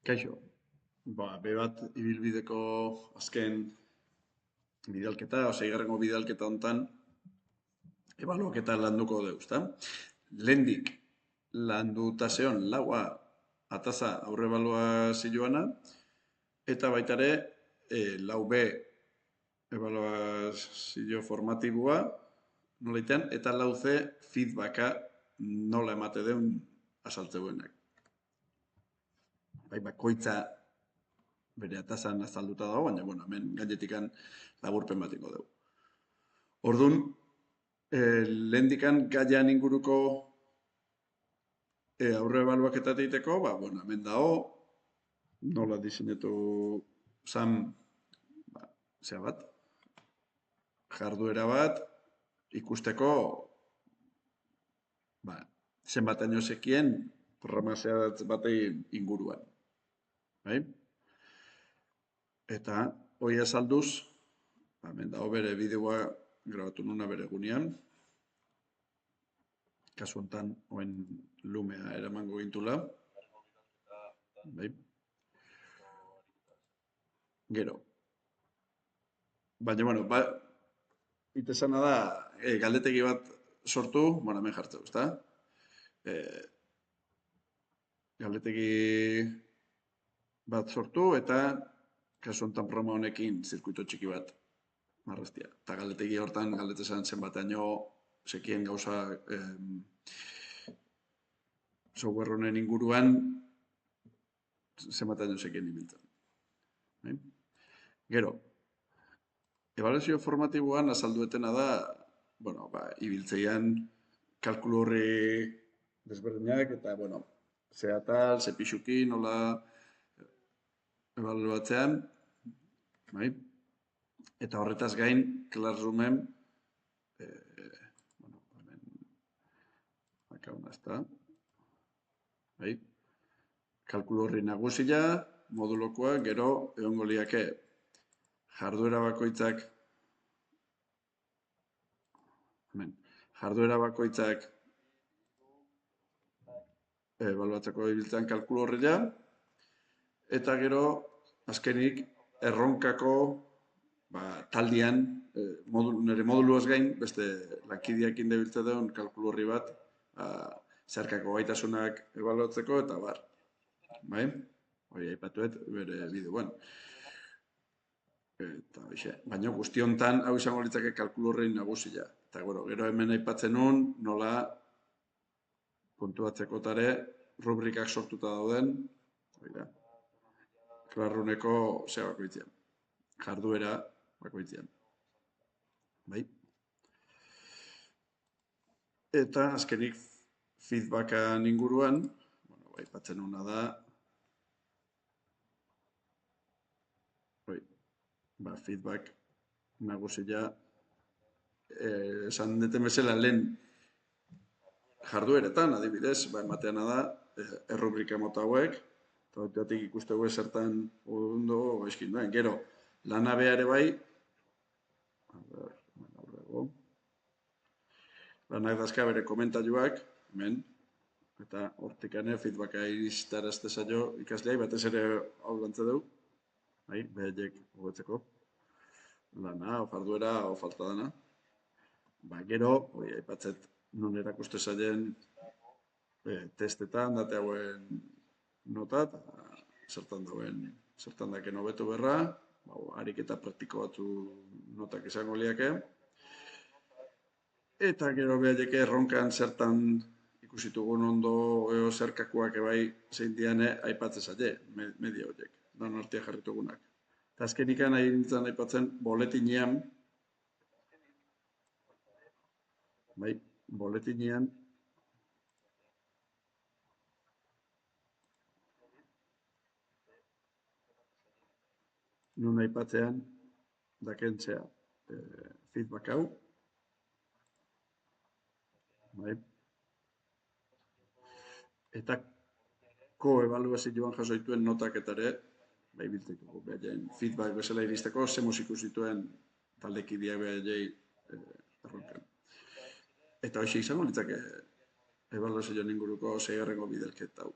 Kaixo, be bat ibilbideko azken bidalketa, seigarrengo bidalketa hontan, ebaluaketa landuko dugu, ezta? Lehendik landuta zeon laua ataza aurre ebaluazioana, eta baita ere lau B ebaluazio formatiboa, nola itean, eta lau C feedbacka nola emate deun asaltzeuenak. Bai, bakoitza bere atazan azalduta dago, baina, bueno, hemen gainetikan laburpen bat ingo dugu. Orduan, lehendikan gaian inguruko aurre ebaluaketa egiteko, ba, bueno, hemen dago, nola diseinatu zan, ba, zea bat, jarduera bat, ikusteko, ba, zenbataino zekien programazio batei inguruan. Bai? Eta, hori azalduz, hemen dago bere bideoa grabatu nuna bere gunean. Kasu honetan, oen lumea eramango gintula. Bai. Gero. Baina, bueno, itezana da, galdetegi bat sortu, bueno, hemen jartzeu, ezta? Galdetegi bat sortu eta kasu honetan programa honekin zirkuito txiki bat marraztia. Eta galdetegi hortan galdetzen zenbataino sekien gauza software honen inguruan zenbataino sekien ibiltzen. Bai? Gero, ebaluazio formatiboan azalduetena da, bueno, ba, ibiltzeian kalkulu horri desberdinak eta, bueno, ze atal, ze pixuki, nola ebaluatzean, bai? Eta horretaz gain, Classroomen, bueno, hemen, akauna ez da, bai? Kalkulu horri nagusia, modulokoa, gero, egongo liake, jarduera bakoitzak, hemen, jarduera bakoitzak ebaluatzeko ibiltzen kalkulu horria, eta gero, azkenik, erronkako ba, taldean, nire moduluaz gain, beste lankideak indebiltze duen kalkulu horri bat, zerkako gaitasunak ebaluatzeko, eta bar. Bai? Hori aipatuet bere bideoan. Eta hoxe, baina guzti hontan hau izango litzake kalkulu horrein nagusia. Eta gero hemen aipatzen nun, nola puntuatzekotare rubrikak sortuta dauden, hori da, Classroomeko zea bakoitzean, jarduera bakoitzean. Bai? Eta azkenik feedbackan inguruan, bueno, aipatzen nuna da, ba, feedback nagusia, esan deten bezala lehen jardueretan, adibidez, ba, emateana da, errubrika mota hauek, eta horretik ikuste gu zertan ondo eskin duen. Gero, lana ere bai, lanak dazka bere komentailuak, hemen, eta hortikane feedbacka iztarazte zailo ikasleai, batez ere hau lantze dugu, behaiek hobetzeko, lana, o jarduera, o falta dana. Ba, gero, hori aipatzet, non erakuste zailen testetan, date hauen notat, zertan daken hobetu berra, ariketa praktiko batzu notak izango liake. Eta gero behaiek erronkan zertan ikusitugun ondo zerkakuak ebai zein diane aipatze zaile, media horiek, dan artia jarritugunak. Eta azkenikan nahi nintzen aipatzen boletinean, bai, boletinean, nun aipatzean, dakentzea feedback hau, bai, eta ko-ebaluazioan jasoituen notak eta ere, bai, biltzeko, behaien feedback bezala iristeko, ze musiku zituen taldekideak behaiei erronkan. Eta hoxe izango litzake ebaluazioan inguruko seigarrengo bidelketa hau.